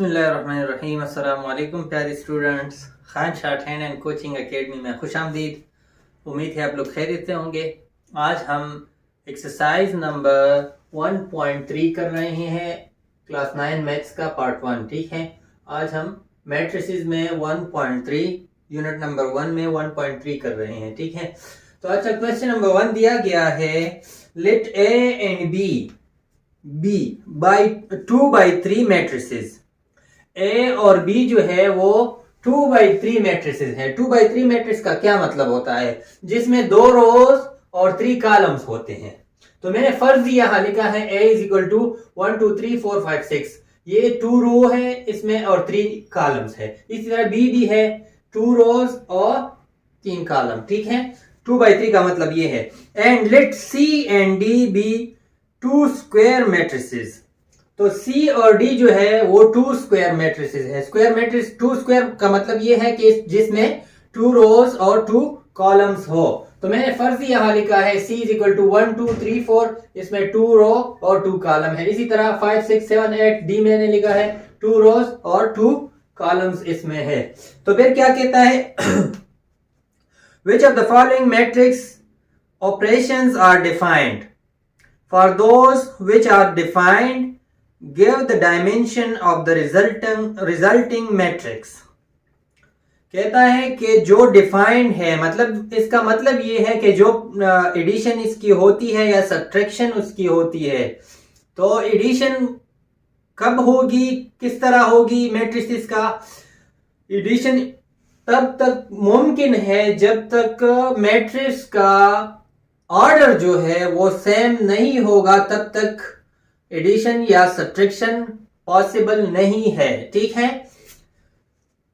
बिस्मिल्लाहिर्रहमानिर्रहीम। अस्सलाम वालेकुम प्यारे students. Khan short hand and coaching academy में खुश आमदीद। उम्मीद है आप लोग खैरियत से होंगे। आज हम एक्सरसाइज नंबर 1.3 कर रहे हैं, क्लास 9 मैथ्स का पार्ट 1। ठीक है, आज हम मैट्रिसेस में 1.3 यूनिट नंबर 1 में 1.3 कर रहे हैं। ठीक है, तो अच्छा, क्वेश्चन नंबर 1 दिया गया है, let A and B by 2/3 matrices. A और बी जो है वो 2/3 मैट्रिसेस है। 2/3 मैट्रिक्स का क्या मतलब होता है? जिसमें 2 रोज और 3 कॉलम्स होते हैं। तो मैंने फर्ज यहां लिखा है A इज इक्वल टू 1 2 3 4 5 6। ये 2 रो है इसमें और 3 कॉलम्स है। इसी तरह बी भी है, 2 रोज और 3 कॉलम। ठीक है, 2/3 का मतलब ये है। And let C and D be 2 square matrices. तो C और D जो है वो 2 स्क्वायर मैट्रिसेस है। स्क्वायर मैट्रिक्स 2 स्क्वायर का मतलब ये है कि जिसमें 2 रोज और 2 कॉलम्स हो। तो मैंने फर्ज यहां लिखा है C इज इक्वल टू 1 2 3 4, इसमें 2 रो और 2 कॉलम है। इसी तरह 5 6 7 8 D मैंने लिखा है 2 रोज और 2 कॉलम्स इसमें है। तो फिर क्या कहता है, which of the following matrix operations are defined? For those which are defined, give the dimension of the resulting matrix। कहता है कि जो डिफाइंड है, मतलब इसका मतलब ये है कि जो एडिशन इसकी होती है या सब्ट्रैक्शन उसकी होती है, तो एडिशन कब होगी, किस तरह होगी मैट्रिसेस का? एडिशन तब तक मुमकिन है जब तक मैट्रिक्स का ऑर्डर जो है वो सेम नहीं होगा, तब तक एडिशन या सब्ट्रैक्शन पॉसिबल नहीं है। ठीक है,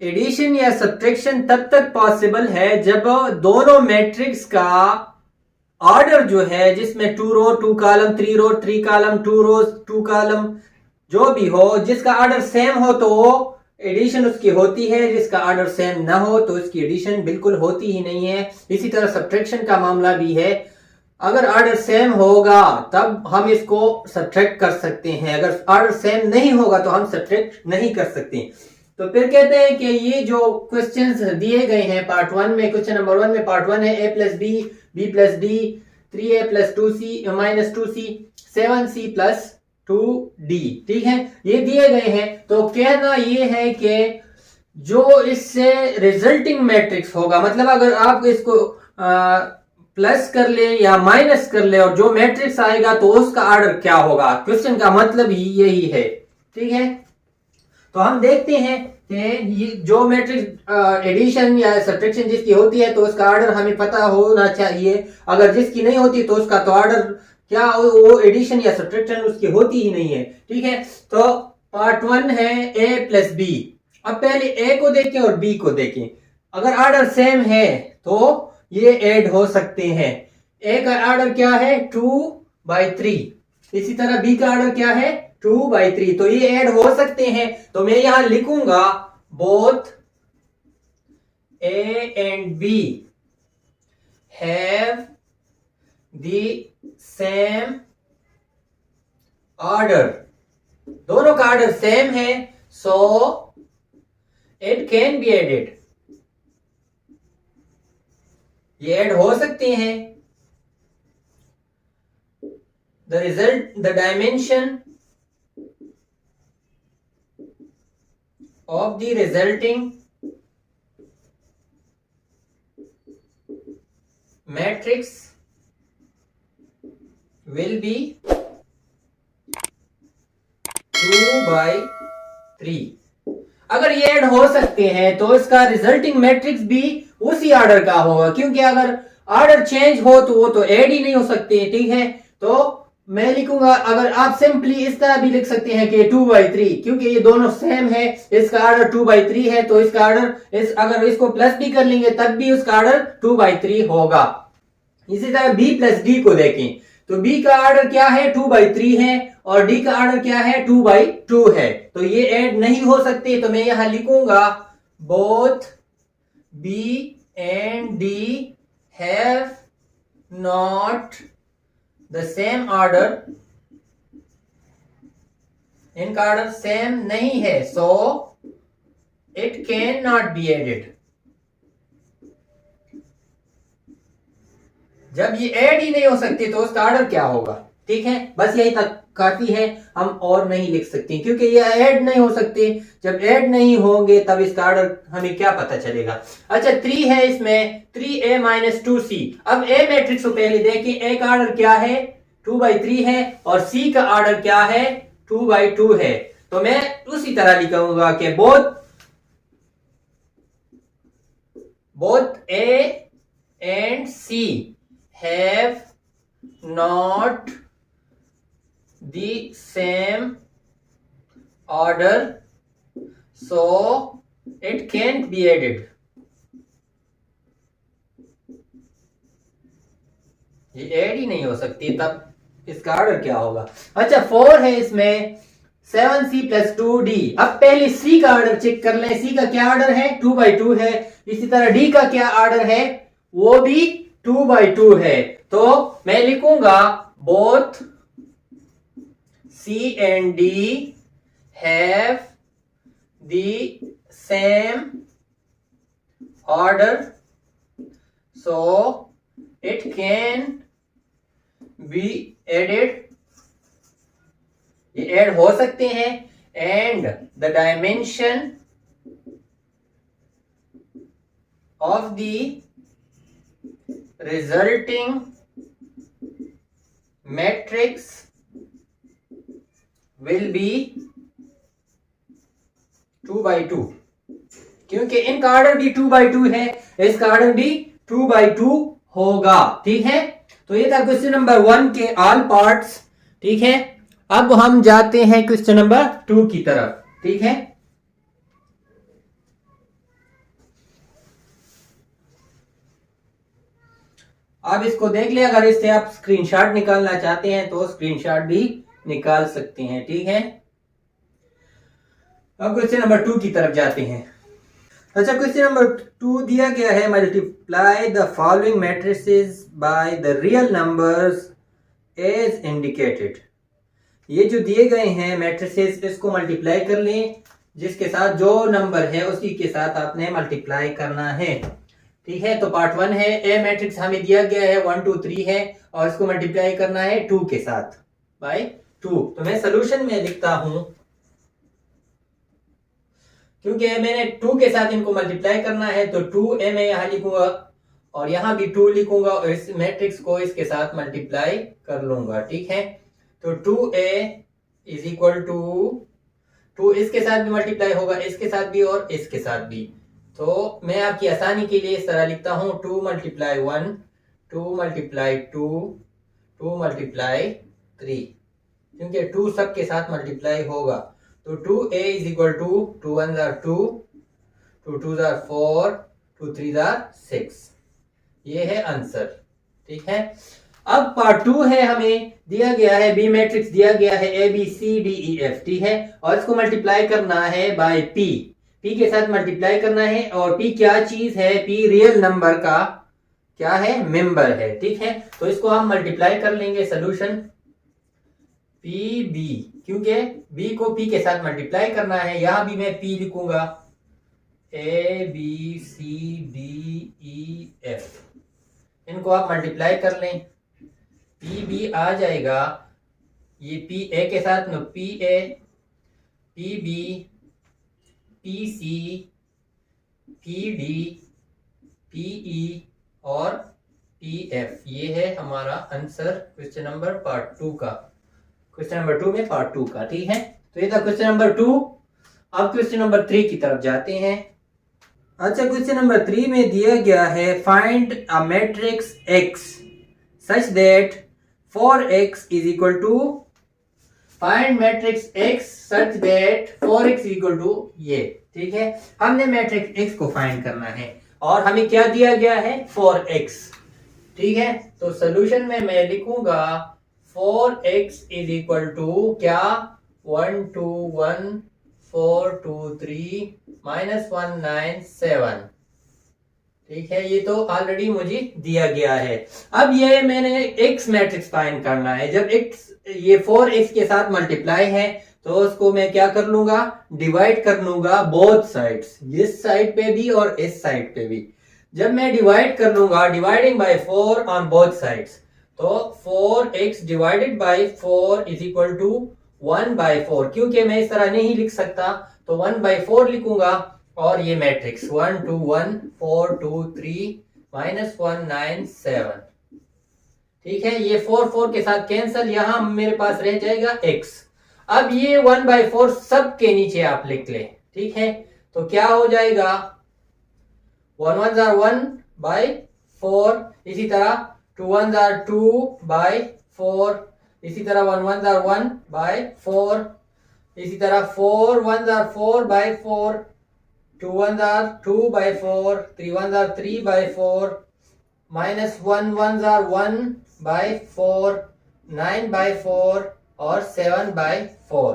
एडिशन या सब्ट्रैक्शन तब तक पॉसिबल है जब दोनों मैट्रिक्स का ऑर्डर जो है, जिसमें 2 रो 2 कॉलम 3 रो 3 कॉलम 2 रोज 2 कॉलम जो भी हो, जिसका ऑर्डर सेम हो तो एडिशन उसकी होती है, जिसका ऑर्डर सेम ना हो तो उसकी एडिशन बिल्कुल होती ही नहीं है। इसी तरह सब्ट्रैक्शन का मामला भी है। अगर ऑर्डर सेम होगा तब हम इसको सब्ट्रैक्ट कर सकते हैं, अगर ऑर्डर सेम नहीं होगा तो हम सब्ट्रैक्ट नहीं कर सकते। तो फिर कहते हैं कि ये जो क्वेश्चंस दिए गए हैं पार्ट 1 में, क्वेश्चन नंबर 1 में पार्ट 1 है A plus B, B plus D, 3A plus 2C minus 2C, 7C plus 2D। ठीक है, ये दिए गए हैं। तो कहना ये है कि जो इससे रिजल्टिंग मैट्रिक्स होगा, मतलब अगर आप इसको प्लस कर ले या माइनस कर ले और जो मैट्रिक्स आएगा तो उसका ऑर्डर क्या होगा, क्वेश्चन का मतलब ही यही है। ठीक है, तो हम देखते हैं कि ये जो मैट्रिक्स एडिशन या सब्ट्रैक्शन जिसकी होती है तो उसका ऑर्डर हमें पता होना चाहिए। अगर जिसकी नहीं होती तो उसका तो ऑर्डर क्या, वो एडिशन या सब्ट्रैक्शन उसकी होती ही नहीं है। ठीक है, तो पार्ट 1 है A प्लस बी। अब पहले A को देखें और B को देखें। अगर ऑर्डर सेम है तो ये ऐड हो सकते हैं। A का ऑर्डर क्या है 2/3, इसी तरह B का ऑर्डर क्या है 2/3, तो ये ऐड हो सकते हैं। तो मैं यहां लिखूंगा both A and B have the same order. दोनों का ऑर्डर सेम है, so it can be added. ये ऐड हो सकते हैं। The dimension of the resulting matrix will be 2/3। अगर ये ऐड हो सकते हैं तो इसका रिजल्टिंग मैट्रिक्स भी उसी ऑर्डर का होगा, क्योंकि अगर ऑर्डर चेंज हो तो वो तो ऐड ही नहीं हो सकते। ठीक है, तो मैं लिखूंगा, अगर आप सिंपली इस तरह भी लिख सकते हैं कि 2/3, क्योंकि ये दोनों सेम है, इसका ऑर्डर 2/3 है तो इसका ऑर्डर अगर इसको प्लस भी कर लेंगे तब भी उसका ऑर्डर 2/3 होगा। इसी तरह B प्लस डी को देखें तो B का ऑर्डर क्या है 2/3 है और D का ऑर्डर क्या है 2/2 है, तो ये ऐड नहीं हो सकते। तो मैं यहां लिखूंगा both B and D have not the same order इनका ऑर्डर सेम नहीं है, so it can not be added. जब ये ऐड ही नहीं हो सकती तो उसका ऑर्डर क्या होगा? ठीक है, बस यही तक काफी है, हम और नहीं लिख सकते क्योंकि ये ऐड नहीं हो सकते। जब ऐड नहीं होंगे तब इसका ऑर्डर हमें क्या पता चलेगा। अच्छा 3 है इसमें, 3a माइनस 2c। अब ए मैट्रिक्स को पहले देखिए, ए का ऑर्डर क्या है? 2/3 है और सी का ऑर्डर क्या है? 2/2 है। तो मैं उसी तरह लिखूंगा कि both a and c have not the same order, so it can't be added. ये ऐड ही नहीं हो सकती, तब इसका ऑर्डर क्या होगा? अच्छा 4 है इसमें, 7c + 2d। अब पहले c का ऑर्डर चेक कर लें। c का क्या ऑर्डर है? 2/2 है। इसी तरह d का क्या ऑर्डर है? वो भी 2/2 है। तो मैं लिखूंगा both c and d have the same order, so it can be added। ये ऐड हो सकते हैं। And the dimension of the resulting matrix will be 2/2, क्योंकि इनका ऑर्डर भी 2/2 है, इसका ऑर्डर भी 2/2 होगा। ठीक है, तो ये था क्वेश्चन नंबर 1 के ऑल पार्ट्स। ठीक है, अब हम जाते हैं क्वेश्चन नंबर 2 की तरफ। ठीक है, अब इसको देख लिया। अगर इससे आप स्क्रीनशॉट निकालना चाहते हैं तो स्क्रीनशॉट भी निकाल सकते हैं। ठीक है, अब क्वेश्चन नंबर 2 की तरफ जाते हैं। अच्छा क्वेश्चन नंबर 2 दिया गया है, multiply the following matrices by the real numbers as indicated. ये जो दिए गए हैं मैट्रिसेस, इसको मल्टीप्लाई कर लें, जिसके साथ जो नंबर है उसी के साथ आपने मल्टीप्लाई करना है। ठीक है, तो पार्ट 1 है, ए मैट्रिक्स हमें दिया गया है 1 2 3 है और इसको मल्टीप्लाई करना है 2 के साथ बाय 2। तो मैं सोल्यूशन में लिखता हूं, क्योंकि मैंने 2 के साथ इनको मल्टीप्लाई करना है तो 2a मैं यहां लिखूंगा और यहां भी 2 लिखूंगा और इस मैट्रिक्स को इसके साथ मल्टीप्लाई कर लूंगा। ठीक है, तो 2a इज इक्वल टू 2 इसके साथ भी मल्टीप्लाई होगा, इसके साथ भी और इसके साथ भी। तो मैं आपकी आसानी के लिए इस तरह लिखता हूं 2 × 1, 2 × 2, 2 × 3, क्योंकि 2 सबके साथ मल्टीप्लाई होगा। तो 2a इज इक्वल टू 2 1 = 2, 2 2 = 4, 2 3 = 6। ये है आंसर। ठीक है, अब पार्ट 2 है, हमें दिया गया है बी मैट्रिक्स दिया गया है ABCDEF। ठीक है, और इसको मल्टीप्लाई करना है बाय P के साथ मल्टीप्लाई करना है। और P क्या चीज है? P रियल नंबर का क्या है? मेंबर है। ठीक है, तो इसको हम मल्टीप्लाई कर लेंगे। सोल्यूशन PB, क्योंकि B को P के साथ मल्टीप्लाई करना है, यहां भी मैं P लिखूंगा ABCDEF। इनको आप मल्टीप्लाई कर लें, PB आ जाएगा, ये PA के साथ में PA, PB, PC, PD, PE और PF। ये है हमारा आंसर क्वेश्चन नंबर पार्ट 2 का, क्वेश्चन नंबर 2 में पार्ट 2 का। ठीक है, तो ये था क्वेश्चन नंबर 2। अब क्वेश्चन नंबर 3 की तरफ जाते हैं। अच्छा क्वेश्चन नंबर 3 में दिया गया है, find a matrix X such that 4x is equal to, find matrix X such that 4x is equal to ये। ठीक है, हमने मैट्रिक्स X को फाइंड करना है और हमें क्या दिया गया है? 4x। ठीक है, तो सॉल्यूशन में मैं लिखूंगा 4x is equal to क्या? 1 2 1 4 2 3 -1 9 7। ठीक है, ये तो ऑलरेडी मुझे दिया गया है। अब ये मैंने x मैट्रिक्स फाइंड करना है। जब x ये 4x के साथ मल्टीप्लाई है तो उसको मैं क्या कर लूंगा, डिवाइड कर लूंगा बोथ साइड्स, इस साइड पे भी और इस साइड पे भी। जब मैं डिवाइड कर लूंगा, dividing by 4 on both sides, तो 4x divided by 4 is equal to 1/4। क्योंकि मैं इस तरह नहीं लिख सकता तो 1/4 लिखूंगा, और ये मैट्रिक्स 1 2 1 4 2 3 -1 9 7। ठीक है, ये 4 4 के साथ कैंसल, यहां मेरे पास रह जाएगा x। अब ये 1/4 सब के नीचे आप लिख ले। ठीक है, तो क्या हो जाएगा, 1 1 are 1/4, इसी तरह 2 1 are 2/4, इसी तरह 1 1 are 1/4, इसी तरह 4 1 are 4/4, 2 1 are 2/4, 3 1 are 3/4, -1 1 are 1/4, 9/4 और 7/4।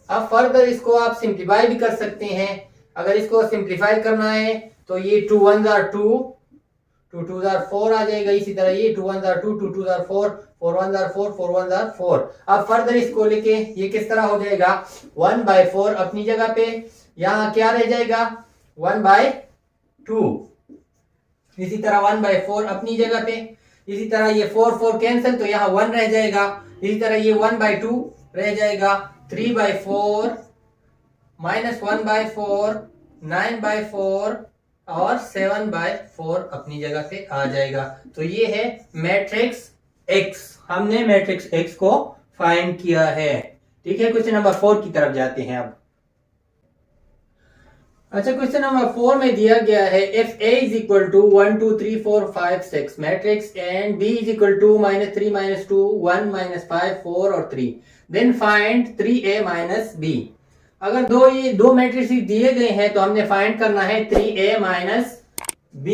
अब फर्दर इसको आप सिंप्लीफाई भी कर सकते हैं। अगर इसको सिंप्लीफाई करना है तो ये 2 1 are 2, 2 2 are 4 आ जाएगा, इसी तरह ये 2 1 are 2, 2 2 are 4, 4 1 are 4, 4 1 are 4। अब फर्दर इसको लेके ये किस तरह हो जाएगा, 1/4 अपनी जगह पे, यहाँ क्या रह जाएगा 1/2, इसी तरह 1/4 अपनी जगह पे, इसी तरह ये 4 4 कैंसिल तो यहाँ 1 रह जाएगा, इसी तरह ये 1/2 रह जाएगा, 3/4 -1/4, 9/4 और 7/4 अपनी जगह पे आ जाएगा। तो ये है मैट्रिक्स X, हमने मैट्रिक्स X को फाइंड किया है। ठीक है, क्वेश्चन नंबर 4 की तरफ जाते हैं अब। अच्छा, क्वेश्चन नंबर 4 में दिया गया है if A is equal to 1 2 3 4 5 6 matrix and B is equal to -3 -2 1 -5 4 और 3, then find 3A minus B। अगर ये दो मैट्रिक्स दिए गए हैं तो हमने फाइंड करना है 3A minus B।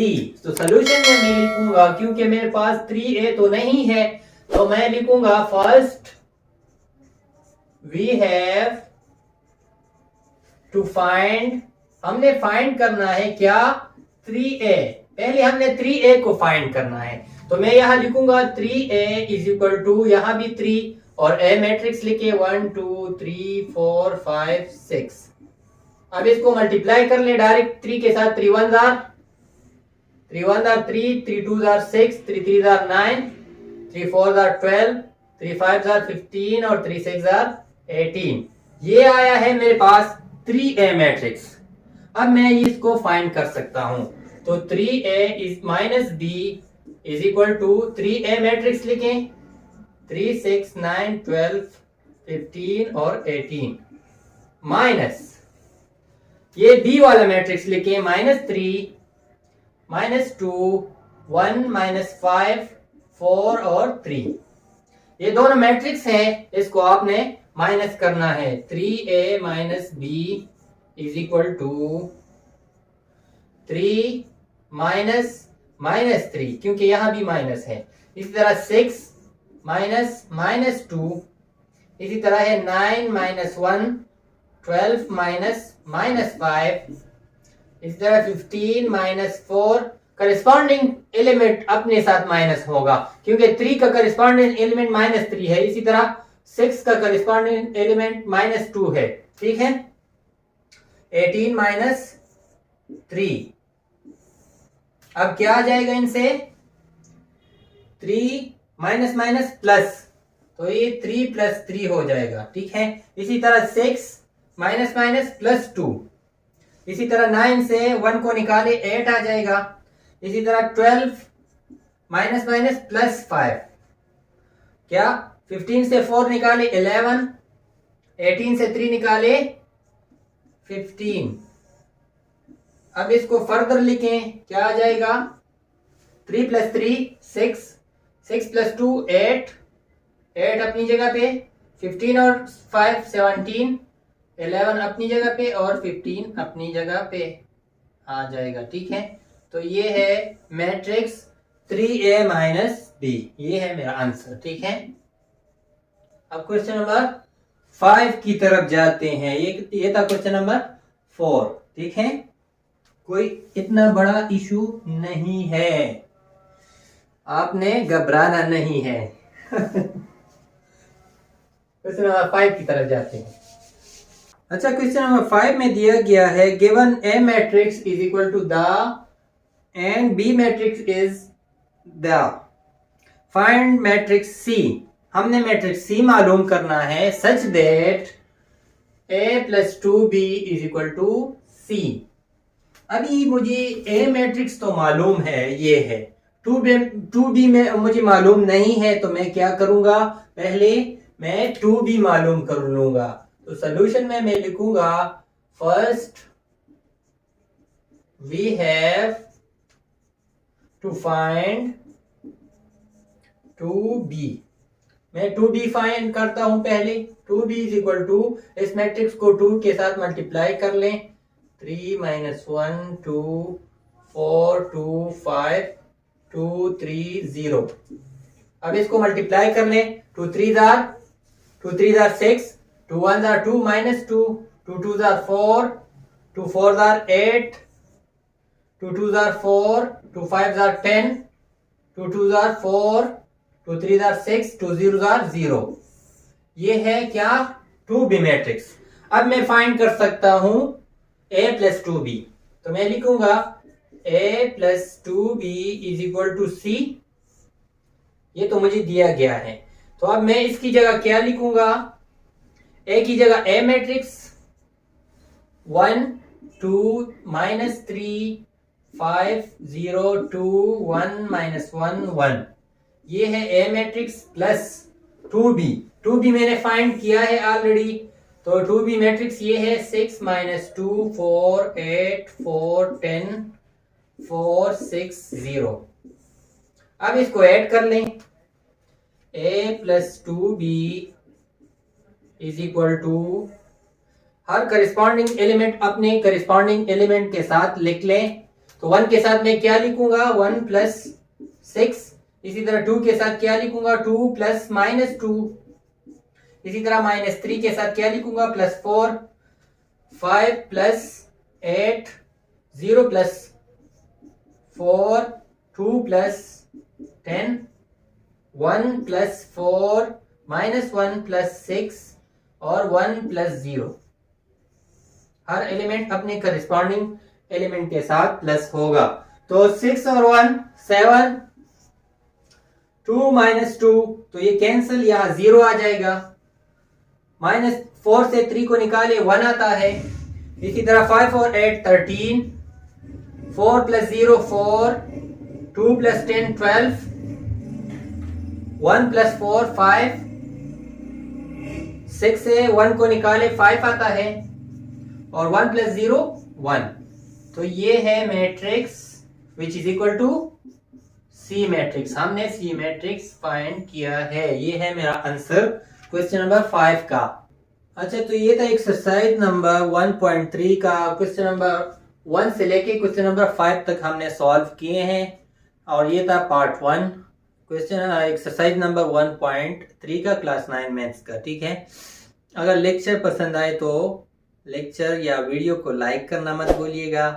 तो सोल्यूशन में मैं लिखूंगा, क्योंकि मेरे पास 3A तो नहीं है, तो मैं लिखूंगा first we have to find, हमने फाइंड करना है क्या 3A, पहले हमने 3A को फाइंड करना है। तो मैं यहां लिखूंगा 3A इज इक्वल टू, यहां भी 3 और A मैट्रिक्स लिखे 1 2 3 4 5 6। अब इसको मल्टीप्लाई कर ले डायरेक्ट 3 के साथ, 3 1 are 3, 3 2 are 6, 3 3 are 9, 3 4 are 12, 3 5 are 15 और 3 6 are 18। ये आया है मेरे पास 3A मैट्रिक्स। अब मैं इसको फाइंड कर सकता हूं, तो 3A is minus B is equal to 3A matrix लिखें 3 6 9 12 15 और 18, माइनस ये B वाला मैट्रिक्स लिखें -3 -2 1 -5 4 और 3। ये दोनों मैट्रिक्स हैं, इसको आपने माइनस करना है। 3A minus B is equal to 3 -3, क्योंकि यहां भी माइनस है। इसी तरह 6 -2, इसी तरह है 9 -1 12 -5, इसी तरह 15 -4, करस्पॉन्डिंग एलिमेंट अपने साथ माइनस होगा, क्योंकि 3 का करस्पॉन्डिंग एलिमेंट -3 है, इसी तरह 6 का करस्पॉन्डिंग एलिमेंट -2 है। ठीक है, 18 -3। अब क्या आ जाएगा इनसे, 3 माइनस माइनस प्लस, तो ये 3 + 3 हो जाएगा। ठीक है, इसी तरह 6 -2, इसी तरह 9 से 1 को निकाले 8 आ जाएगा, इसी तरह 12 -+ 5, क्या 15 से 4 निकाले 11, 18 से 3 निकाले 15। अब इसको फर्दर लिखें, क्या आ जाएगा 3 + 3 6, 6 + 2 8, 8 अपनी जगह पे, 15 और 5 17, 11 अपनी जगह पे और 15 अपनी जगह पे आ जाएगा। ठीक है, तो ये है मैट्रिक्स 3A - B, ये है मेरा आंसर। ठीक है, अब क्वेश्चन नंबर 5 की तरफ जाते हैं। ये था क्वेश्चन नंबर 4। ठीक है, कोई इतना बड़ा इशू नहीं है, आपने घबराना नहीं है। क्वेश्चन नंबर 5 की तरफ जाते हैं। अच्छा, क्वेश्चन नंबर 5 में दिया गया है given A matrix is equal to the and B matrix is the find matrix C. हमने मैट्रिक्स सी मालूम करना है such that A plus 2b is equal to C. अभी मुझे ए मैट्रिक्स तो मालूम है, ये है। 2b में मुझे मालूम नहीं है, तो मैं क्या करूंगा, पहले मैं 2b मालूम कर लूंगा। तो सॉल्यूशन में मैं लिखूंगा first we have to find 2b। मैं 2b फाइंड करता हूं पहले। 2b इज इक्वल टू, इस मैट्रिक्स को 2 के साथ मल्टीप्लाई कर लें। 3 - 1 2 4 2 5 2 3 0। अब इसको मल्टीप्लाई कर लें। 2 3 are 6, 2 1 are 2 - 2, 2 2 are 4, 2 4 are 8, 2 2 are 4, 2 5 are 10, 2 2 are 4, 2 3 are 6, 2 0 are 0। ये है क्या, 2b मैट्रिक्स। अब मैं फाइंड कर सकता हूं a प्लस 2b। तो मैं लिखूंगा a plus 2b is equal to c। ये तो मुझे दिया गया है, तो अब मैं इसकी जगह क्या लिखूंगा, a की जगह a मैट्रिक्स 1 2 -3 5 0 2 1 -1 1। ये है a matrix plus 2b। 2b मैंने फाइंड किया है ऑलरेडी, तो 2b मैट्रिक्स ये है 6 - 2 4 8 4 10 4 6 0। अब इसको ऐड कर लें। a plus 2b is equal to, हर करिस्पॉन्डिंग एलिमेंट अपने करिस्पॉन्डिंग एलिमेंट के साथ लिख लें। तो 1 के साथ मैं क्या लिखूंगा, 1 प्लस 6। इसी तरह 2 के साथ क्या लिखूंगा, 2 प्लस -2। इसी तरह -3 के साथ क्या लिखूंगा, +4। 5 plus 8 0 plus 4 2 plus 10 1 plus 4 -1 plus 6 और 1 प्लस 0। हर एलिमेंट अपने करिस्पॉन्डिंग एलिमेंट के साथ प्लस होगा। तो 6 और 1 7, 2 - 2 तो ये कैंसिल, यहाँ 0 आ जाएगा। -4 से 3 को निकाले 1 आता है। इसी तरह 5 और 8 13, 4 + 0 4, 2 + 10 12, 1 + 4 5। 6 से 1 को निकाले 5 आता है और 1 + 0 1। तो ये है matrix which is equal to C matrix. हमने सी मैट्रिक्स फाइंड किया है। ये है मेरा आंसर क्वेश्चन नंबर 5 का। अच्छा, तो ये था एक्सरसाइज नंबर 1.3 का। क्वेश्चन नंबर 1 से लेके क्वेश्चन नंबर 5 तक हमने सॉल्व किए हैं, और ये था पार्ट 1 क्वेश्चन एक्सरसाइज नंबर 1.3 का क्लास 9 मैथ्स का। ठीक है, अगर लेक्चर पसंद आए तो लेक्चर या वीडियो को लाइक करना मत भूलिएगा।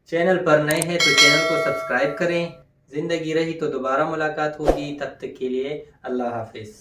चैनल पर नए हैं तो चैनल को सब्सक्राइब करें। जिंदगी रही तो दोबारा मुलाकात होगी, तब तक के लिए अल्लाह हाफिज।